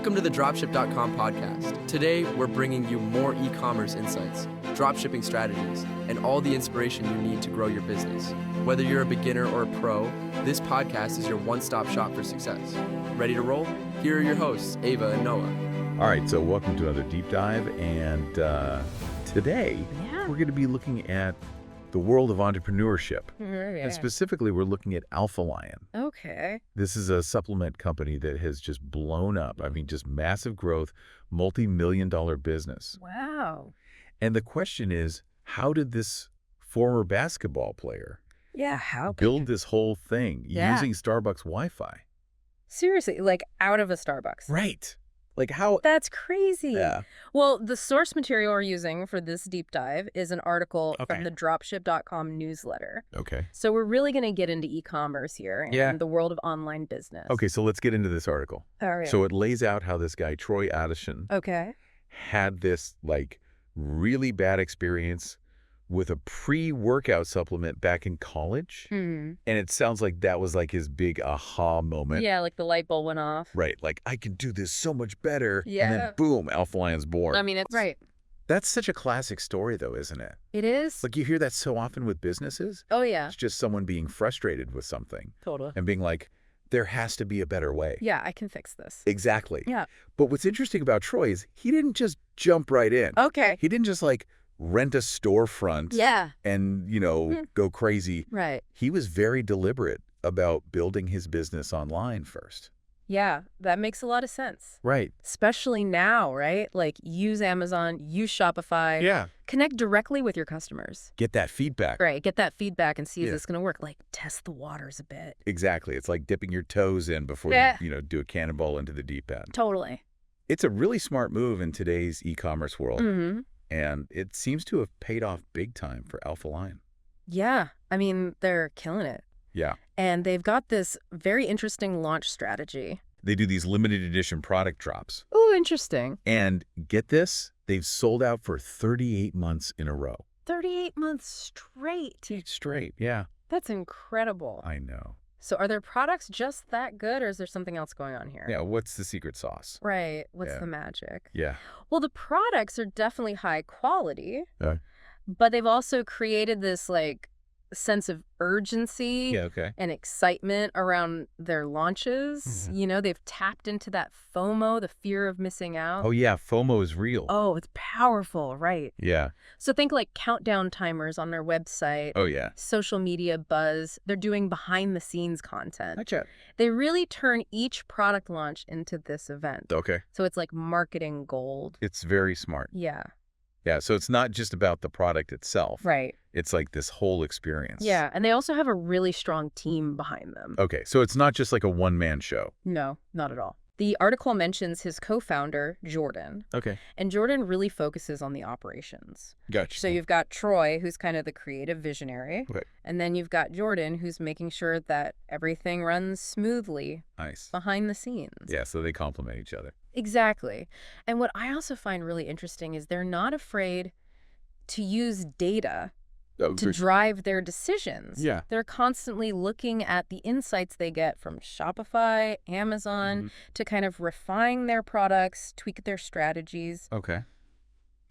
Welcome to the Dropship.com podcast. Today, we're bringing you more e-commerce insights, dropshipping strategies, and all the inspiration you need to grow your business. Whether you're a beginner or a pro, this podcast is your one-stop shop for success. Ready to roll? Here are your hosts, Ava and Noah. All right, so welcome to another deep dive, and today we're going to be looking at the world of entrepreneurship. And specifically, we're looking at Alpha Lion. Okay. This is a supplement company that has just blown up. I mean, just massive growth, multi-million-dollar business. Wow. And the question is, how did this former basketball player How build this whole thing Yeah. using Starbucks Wi-Fi? Seriously, like out of a Starbucks. Right. Like how? That's crazy. Yeah. Well, the source material we're using for this deep dive is an article Okay. from the Dropship.com newsletter. Okay. So we're really going to get into e-commerce here and Yeah. the world of online business. Okay, so let's get into this article. All right. So it lays out how this guy, Troy Adashun, Okay. had this like really bad experience with a pre-workout supplement back in college. And it sounds like that was like his big aha moment. Yeah, like the light bulb went off. Right. Like, I can do this so much better. And Yeah. then boom, Alpha Lion's born. I mean, it's right. That's such a classic story though, isn't it? It is. Like you hear that so often with businesses. Oh, yeah. It's just someone being frustrated with something Totally. and being like, there has to be a better way. Yeah, I can fix this. Exactly. Yeah. But what's interesting about Troy is he didn't just jump right in. Okay. He didn't just like rent a storefront Yeah. and, go crazy. Right. He was very deliberate about building his business online first. Yeah, that makes a lot of sense. Right. Especially now, right? Like use Amazon, use Shopify. Yeah. Connect directly with your customers. Get that feedback. Right. Get that feedback and see Yeah. is this going to work? Like test the waters a bit. Exactly. It's like dipping your toes in before Yeah. you do a cannonball into the deep end. Totally. It's a really smart move in today's e-commerce world. Mm-hmm. And it seems to have paid off big time for Alpha Lion. Yeah. I mean, they're killing it. Yeah. And they've got this very interesting launch strategy. They do these limited edition product drops. Oh, interesting. And get this, they've sold out for 38 months in a row. 38 months straight. Straight, yeah. That's incredible. I know. So are their products just that good or is there something else going on here? Yeah, what's the secret sauce? Right. What's Yeah. the magic? Yeah. Well, the products are definitely high quality, Uh, but they've also created this like sense of urgency yeah, okay. and excitement around their launches. Mhm. They've tapped into that FOMO, the fear of missing out. Oh, yeah, FOMO is real. Oh, it's powerful, right? Yeah. So think like countdown timers on their website, Oh, yeah. social media buzz. They're doing behind the scenes content. Gotcha. They really turn each product launch into this event. Okay. So it's like marketing gold. It's very smart. Yeah, Yeah, so it's not just about the product itself. right. It's like this whole experience. Yeah, and they also have a really strong team behind them. Okay, so it's not just like a one-man show. No, not at all. The article mentions his co-founder, Jordan, Okay. and Jordan really focuses on the operations. Gotcha. So you've got Troy, who's kind of the creative visionary, Okay. and then you've got Jordan, who's making sure that everything runs smoothly Nice. behind the scenes. Yeah, so they complement each other. Exactly. And what I also find really interesting is they're not afraid to use data to drive their decisions. Yeah. They're constantly looking at the insights they get from Shopify, Amazon, to kind of refine their products, tweak their strategies. Okay.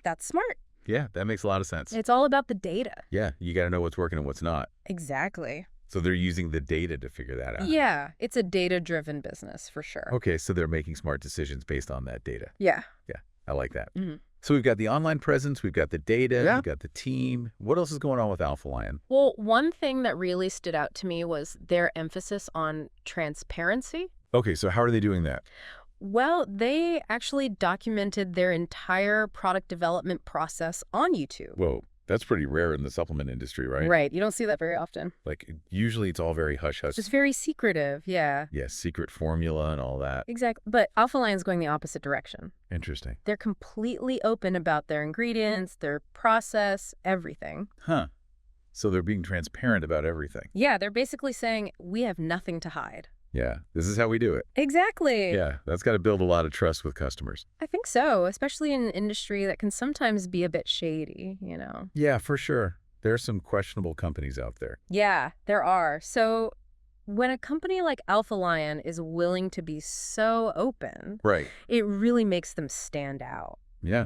That's smart. Yeah, that makes a lot of sense. It's all about the data. Yeah, you got to know what's working and what's not. Exactly. So they're using the data to figure that out. Yeah, it's a data-driven business for sure. Okay, so they're making smart decisions based on that data. Yeah. Yeah, I like that. Mhm. So we've got the online presence, we've got the data, Yeah. we've got the team. What else is going on with Alpha Lion? Well, one thing that really stood out to me was their emphasis on transparency. Okay, so how are they doing that? Well, they actually documented their entire product development process on YouTube. Whoa, that's pretty rare in the supplement industry, right? Right. You don't see that very often. Like, usually it's all very hush-hush. It's very secretive. Yeah. Yeah, secret formula and all that. Exactly. But Alpha Lion's going the opposite direction. Interesting. They're completely open about their ingredients, their process, everything. Huh. So they're being transparent about everything. Yeah, they're basically saying, we have nothing to hide. Yeah, this is how we do it. Exactly. Yeah, that's got to build a lot of trust with customers. I think so, especially in an industry that can sometimes be a bit shady, Yeah, for sure. There are some questionable companies out there. Yeah, there are. So when a company like Alpha Lion is willing to be so open, Right. it really makes them stand out. Yeah.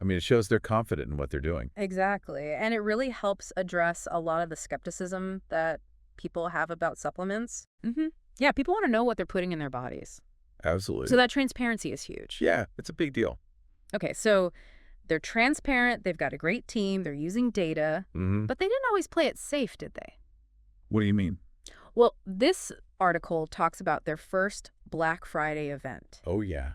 I mean, it shows they're confident in what they're doing. Exactly. And it really helps address a lot of the skepticism that people have about supplements. Yeah, people want to know what they're putting in their bodies. Absolutely. So that transparency is huge. Yeah, it's a big deal. Okay, so they're transparent, they've got a great team, they're using data, but they didn't always play it safe, did they? What do you mean? Well, this article talks about their first Black Friday event. Oh, yeah.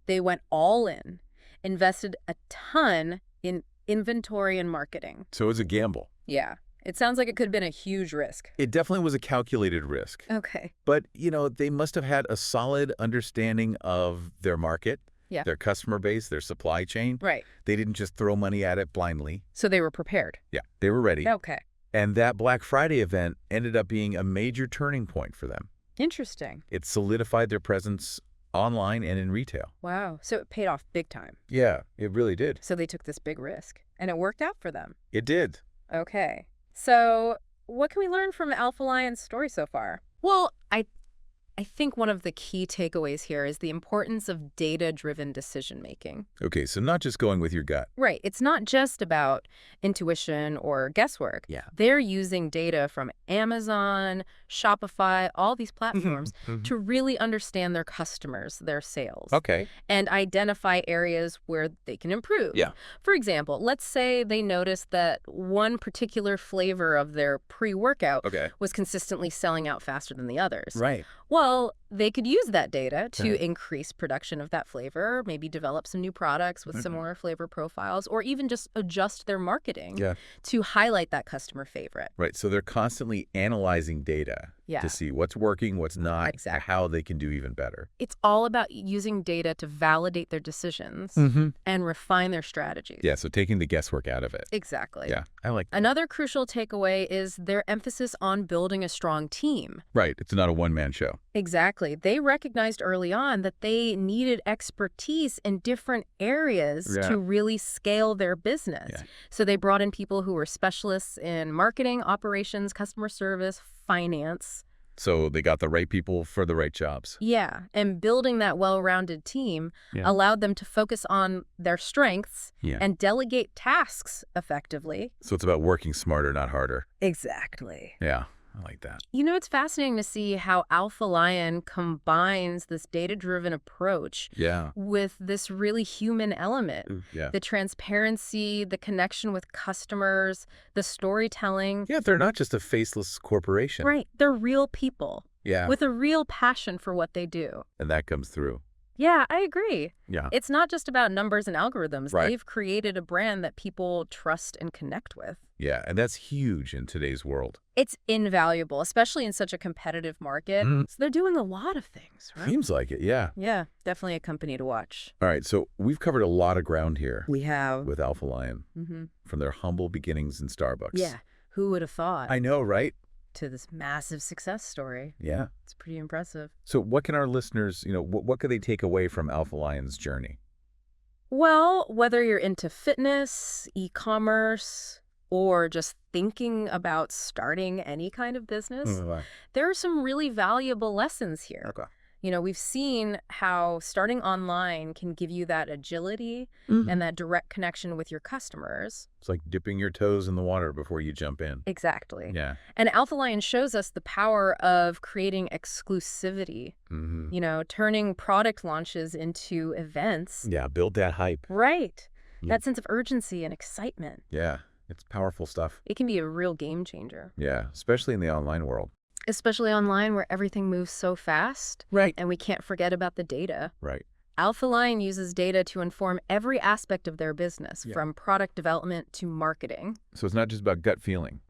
They went all in, invested a ton in inventory and marketing. So it's a gamble. Yeah. It sounds like it could have been a huge risk. It definitely was a calculated risk. Okay. But, they must have had a solid understanding of their market, their customer base, their supply chain. Right. They didn't just throw money at it blindly. So they were prepared. Yeah, they were ready. Okay. And that Black Friday event ended up being a major turning point for them. Interesting. It solidified their presence online and in retail. Wow. So it paid off big time. Yeah, it really did. So they took this big risk, and it worked out for them. It did. Okay. So what can we learn from Alpha Lion's story so far? Well, I think one of the key takeaways here is the importance of data-driven decision-making. Okay, so not just going with your gut. Right. It's not just about intuition or guesswork. Yeah. They're using data from Amazon, Shopify, all these platforms to really understand their customers, their sales. Okay. And identify areas where they can improve. Yeah. For example, let's say they noticed that one particular flavor of their pre-workout was consistently selling out faster than the others. Right. Well, they could use that data to increase production of that flavor, maybe develop some new products with similar flavor profiles, or even just adjust their marketing to highlight that customer favorite. Right. So they're constantly analyzing data to see what's working, what's not, how they can do even better. It's all about using data to validate their decisions and refine their strategies. Yeah, so taking the guesswork out of it. Exactly. Yeah, I like that. Another crucial takeaway is their emphasis on building a strong team. Right. It's not a one-man show. Exactly. They recognized early on that they needed expertise in different areas to really scale their business. Yeah. So they brought in people who were specialists in marketing, operations, customer service, finance. So they got the right people for the right jobs. Yeah. And building that well-rounded team allowed them to focus on their strengths and delegate tasks effectively. So it's about working smarter, not harder. Exactly. Yeah. I like that. It's fascinating to see how Alpha Lion combines this data-driven approach with this really human element. Yeah. The transparency, the connection with customers, the storytelling. Yeah, they're not just a faceless corporation. Right. They're real people Yeah. with a real passion for what they do. And that comes through. Yeah, I agree. Yeah. It's not just about numbers and algorithms. Right. They've created a brand that people trust and connect with. Yeah, and that's huge in today's world. It's invaluable, especially in such a competitive market. So they're doing a lot of things, right? Seems like it, yeah. Yeah, definitely a company to watch. All right, so we've covered a lot of ground here We have. with Alpha Lion, from their humble beginnings in Starbucks. Yeah, who would have thought? I know, right? To this massive success story. Yeah. It's pretty impressive. So what can our listeners, what could they take away from Alpha Lion's journey? Well, whether you're into fitness, e-commerce, or just thinking about starting any kind of business, there are some really valuable lessons here. Okay. We've seen how starting online can give you that agility and that direct connection with your customers. It's like dipping your toes in the water before you jump in. Exactly. Yeah. And Alpha Lion shows us the power of creating exclusivity, turning product launches into events. Yeah, build that hype. Right. Yeah. That sense of urgency and excitement. Yeah, it's powerful stuff. It can be a real game changer. Yeah, especially in the online world. Especially online where everything moves so fast. Right. And we can't forget about the data. Right. Alpha Lion uses data to inform every aspect of their business, from product development to marketing. So it's not just about gut feeling.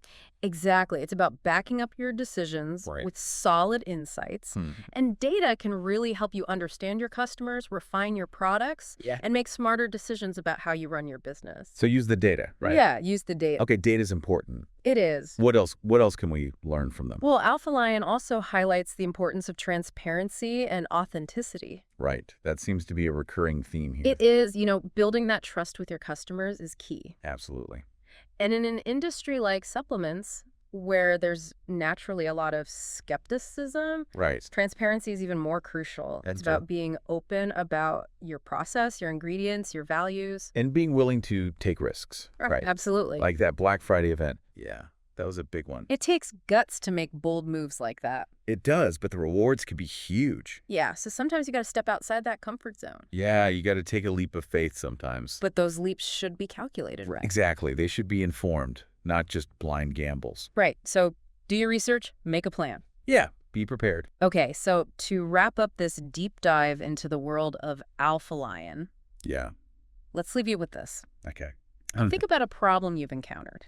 Exactly. It's about backing up your decisions with solid insights. And data can really help you understand your customers, refine your products, and make smarter decisions about how you run your business. So use the data, right? Yeah, use the data. Okay, data's important. It is. What else? What else can we learn from them? Well, Alpha Lion also highlights the importance of transparency and authenticity. Right. That seems to be a recurring theme here. It is. Building that trust with your customers is key. Absolutely. And in an industry like supplements, where there's naturally a lot of skepticism. Right. Transparency is even more crucial. It's about being open about your process, your ingredients, your values. And being willing to take risks. Right. Absolutely. Like that Black Friday event. Yeah, that was a big one. It takes guts to make bold moves like that. It does, but the rewards could be huge. Yeah, so sometimes you got to step outside that comfort zone. Yeah, you got to take a leap of faith sometimes. But those leaps should be calculated, right? Exactly. They should be informed, not just blind gambles. Right. So do your research, make a plan. Yeah, be prepared. Okay, so to wrap up this deep dive into the world of Alpha Lion, Yeah. let's leave you with this. Okay. Think about a problem you've encountered.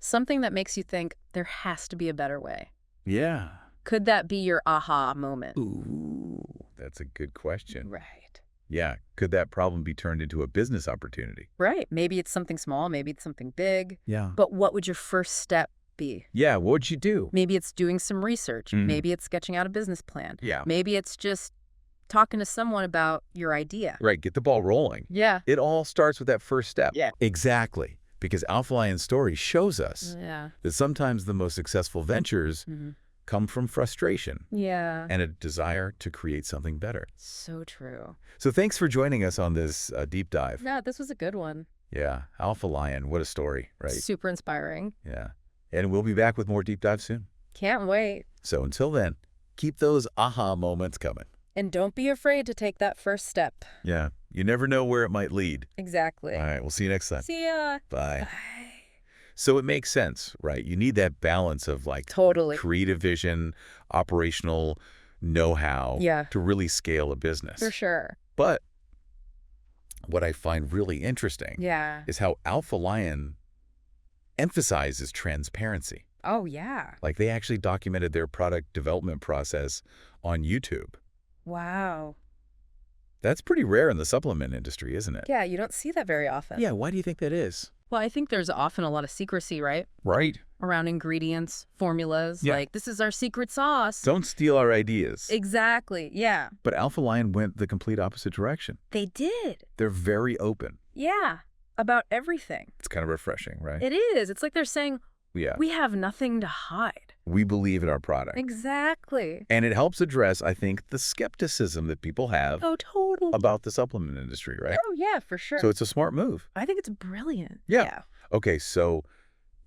Something that makes you think there has to be a better way. Yeah. Could that be your aha moment? Ooh, that's a good question. Right. Yeah. Could that problem be turned into a business opportunity? Right. Maybe it's something small, maybe it's something big. Yeah. But what would your first step be? Yeah, what would you do? Maybe it's doing some research. Maybe it's sketching out a business plan. Yeah. Maybe it's just talking to someone about your idea. Right, get the ball rolling. Yeah. It all starts with that first step. Yeah. Exactly. Because Alpha Lion's story shows us that sometimes the most successful ventures come from frustration and a desire to create something better. So true. So thanks for joining us on this deep dive. Yeah, this was a good one. Yeah, Alpha Lion, what a story, right? Super inspiring. Yeah. And we'll be back with more deep dives soon. Can't wait. So until then, keep those aha moments coming. And don't be afraid to take that first step. Yeah, you never know where it might lead. Exactly. All right, we'll see you next time. See ya. Bye. Bye. So it makes sense, right? You need that balance of like Totally. creative vision, operational know-how to really scale a business. For sure. But what I find really interesting is how Alpha Lion emphasizes transparency. Oh, yeah. Like they actually documented their product development process on YouTube. Wow. That's pretty rare in the supplement industry, isn't it? Yeah, you don't see that very often. Yeah, why do you think that is? Well, I think there's often a lot of secrecy, right? Right. Around ingredients, formulas, like this is our secret sauce. Don't steal our ideas. Exactly, yeah. But Alpha Lion went the complete opposite direction. They did. They're very open. Yeah, about everything. It's kind of refreshing, right? It is. It's like they're saying, we have nothing to hide. We believe in our product. Exactly. And it helps address, I think, the skepticism that people have about the supplement industry, right? Oh, yeah, for sure. So it's a smart move. I think it's brilliant. Yeah. Okay, so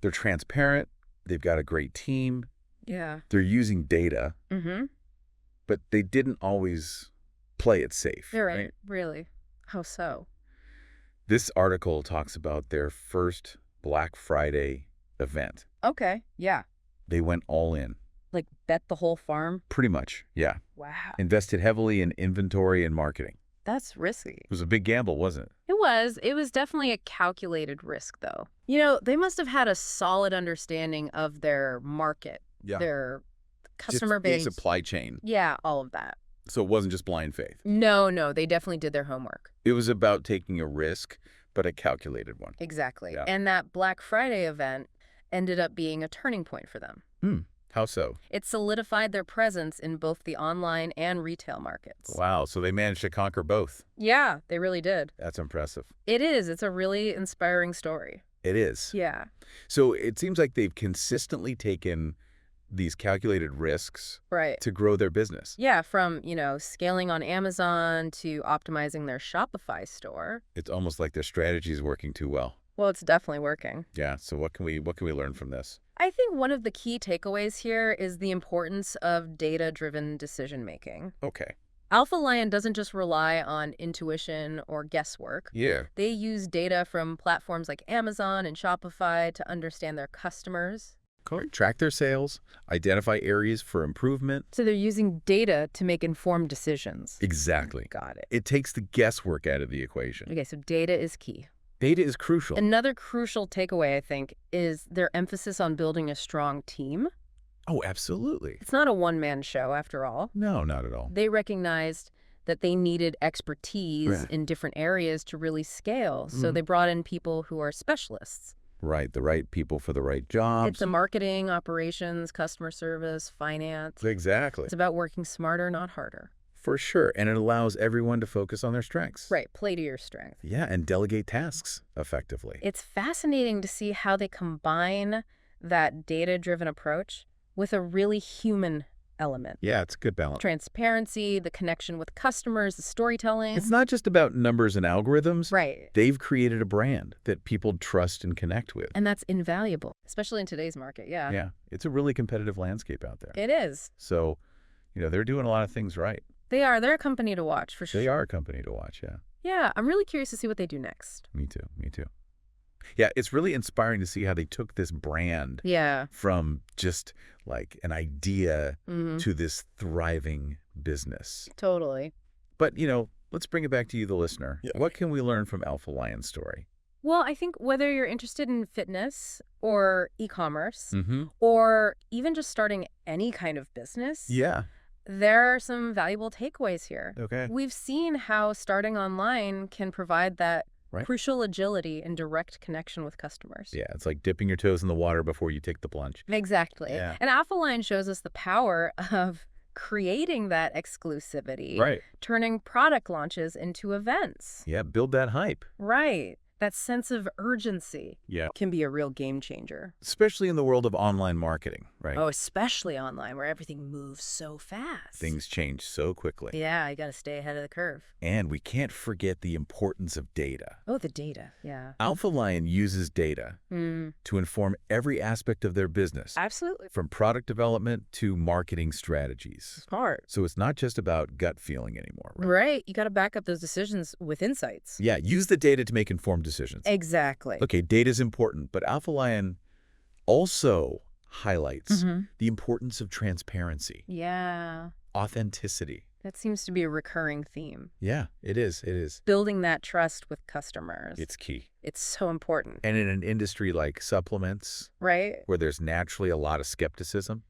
they're transparent. They've got a great team. Yeah. They're using data. But they didn't always play it safe. You're right. Really. How so? This article talks about their first Black Friday event. Okay, yeah. They went all in. Like bet the whole farm? Pretty much, yeah. Wow. Invested heavily in inventory and marketing. That's risky. It was a big gamble, wasn't it? It was. It was definitely a calculated risk, though. You know, they must have had a solid understanding of their market, their customer base. Supply chain. Yeah, all of that. So it wasn't just blind faith. No, they definitely did their homework. It was about taking a risk, but a calculated one. Exactly. Yeah. And that Black Friday event ended up being a turning point for them. How so? It solidified their presence in both the online and retail markets. Wow, so they managed to conquer both. Yeah, they really did. That's impressive. It is. It's a really inspiring story. It is. Yeah. So it seems like they've consistently taken these calculated risks to grow their business. Yeah, from, scaling on Amazon to optimizing their Shopify store. It's almost like their strategy is working too well. Well, it's definitely working. Yeah, so what can we learn from this? I think one of the key takeaways here is the importance of data-driven decision-making. Okay. Alpha Lion doesn't just rely on intuition or guesswork. Yeah. They use data from platforms like Amazon and Shopify to understand their customers. Track their sales, identify areas for improvement. So they're using data to make informed decisions. Exactly. Got it. It takes the guesswork out of the equation. Okay, so data is key. Data is crucial. Another crucial takeaway, I think, is their emphasis on building a strong team. Oh, absolutely. It's not a one-man show, after all. No, not at all. They recognized that they needed expertise in different areas to really scale. So they brought in people who are specialists. Right, the right people for the right jobs. It's the marketing, operations, customer service, finance. Exactly. It's about working smarter, not harder. For sure, and it allows everyone to focus on their strengths. Right, play to your strength. Yeah, and delegate tasks effectively. It's fascinating to see how they combine that data-driven approach with a really human element. Yeah, it's a good balance. Transparency, the connection with customers, the storytelling. It's not just about numbers and algorithms. Right. They've created a brand that people trust and connect with. And that's invaluable, especially in today's market, yeah. Yeah, it's a really competitive landscape out there. It is. So, they're doing a lot of things right. They are. They're a company to watch, for sure. They are a company to watch, yeah. Yeah, I'm really curious to see what they do next. Me too. Yeah, it's really inspiring to see how they took this brand from just like an idea to this thriving business. Totally. But, let's bring it back to you, the listener. Yeah. What can we learn from Alpha Lion's story? Well, I think whether you're interested in fitness or e-commerce or even just starting any kind of business, there are some valuable takeaways here. Okay. We've seen how starting online can provide that crucial agility and direct connection with customers. Yeah, it's like dipping your toes in the water before you take the plunge. Exactly. Yeah. And Alpha Lion shows us the power of creating that exclusivity, turning product launches into events. Yeah, build that hype. Right. That sense of urgency can be a real game changer. Especially in the world of online marketing, right? Oh, especially online where everything moves so fast. Things change so quickly. Yeah, you got to stay ahead of the curve. And we can't forget the importance of data. Oh, the data, yeah. Alpha Lion uses data to inform every aspect of their business. Absolutely. From product development to marketing strategies. Smart. So it's not just about gut feeling anymore, right? Right. You got to back up those decisions with insights. Yeah, use the data to make informed decisions. Exactly. Okay, data is important, but Alpha Lion also highlights the importance of transparency. Yeah. Authenticity. That seems to be a recurring theme. Yeah, it is. It is. Building that trust with customers. It's key. It's so important. And in an industry like supplements, where there's naturally a lot of skepticism,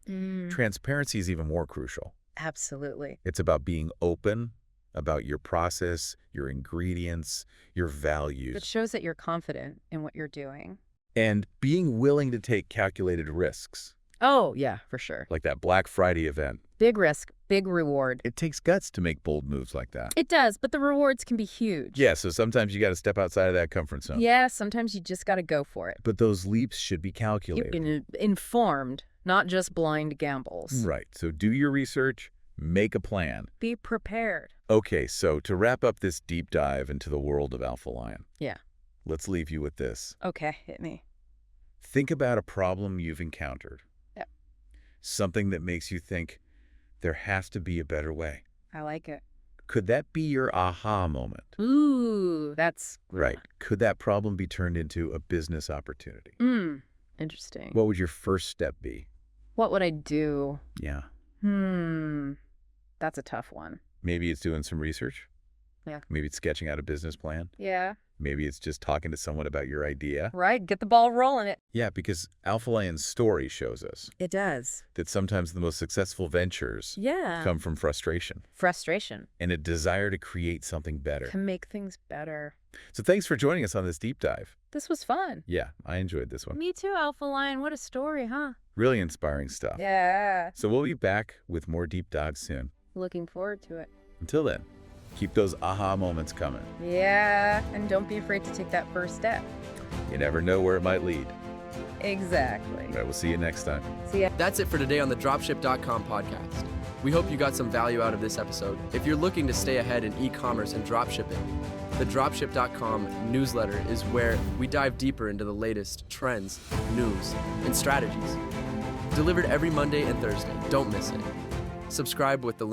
transparency is even more crucial. Absolutely. It's about being open about your process, your ingredients, your values. It shows that you're confident in what you're doing. And being willing to take calculated risks. Oh, yeah, for sure. Like that Black Friday event. Big risk, big reward. It takes guts to make bold moves like that. It does, but the rewards can be huge. Yeah, so sometimes you got to step outside of that comfort zone. Yeah, sometimes you just got to go for it. But those leaps should be calculated. You're informed, not just blind gambles. Right, so do your research. Make a plan. Be prepared. Okay, so to wrap up this deep dive into the world of Alpha Lion, let's leave you with this. Okay, hit me. Think about a problem you've encountered. Yep. Something that makes you think there has to be a better way. I like it. Could that be your aha moment? Ooh, that's... Right. Could that problem be turned into a business opportunity? Interesting. What would your first step be? What would I do? Yeah. That's a tough one. Maybe it's doing some research. Yeah. Maybe it's sketching out a business plan. Yeah. Maybe it's just talking to someone about your idea. Right. Get the ball rolling. Yeah, because Alpha Lion's story shows us. It does. That sometimes the most successful ventures come from frustration. Frustration. And a desire to create something better. To make things better. So thanks for joining us on this deep dive. This was fun. Yeah, I enjoyed this one. Me too, Alpha Lion. What a story, huh? Really inspiring stuff. Yeah. So we'll be back with more deep dives soon. Looking forward to it. Until then, keep those aha moments coming. Yeah, and don't be afraid to take that first step. You never know where it might lead. Exactly. All right, we'll see you next time. See ya. That's it for today on the Dropship.com podcast. We hope you got some value out of this episode. If you're looking to stay ahead in e-commerce and dropshipping, the Dropship.com newsletter is where we dive deeper into the latest trends, news, and strategies. Delivered every Monday and Thursday. Don't miss it. Subscribe with the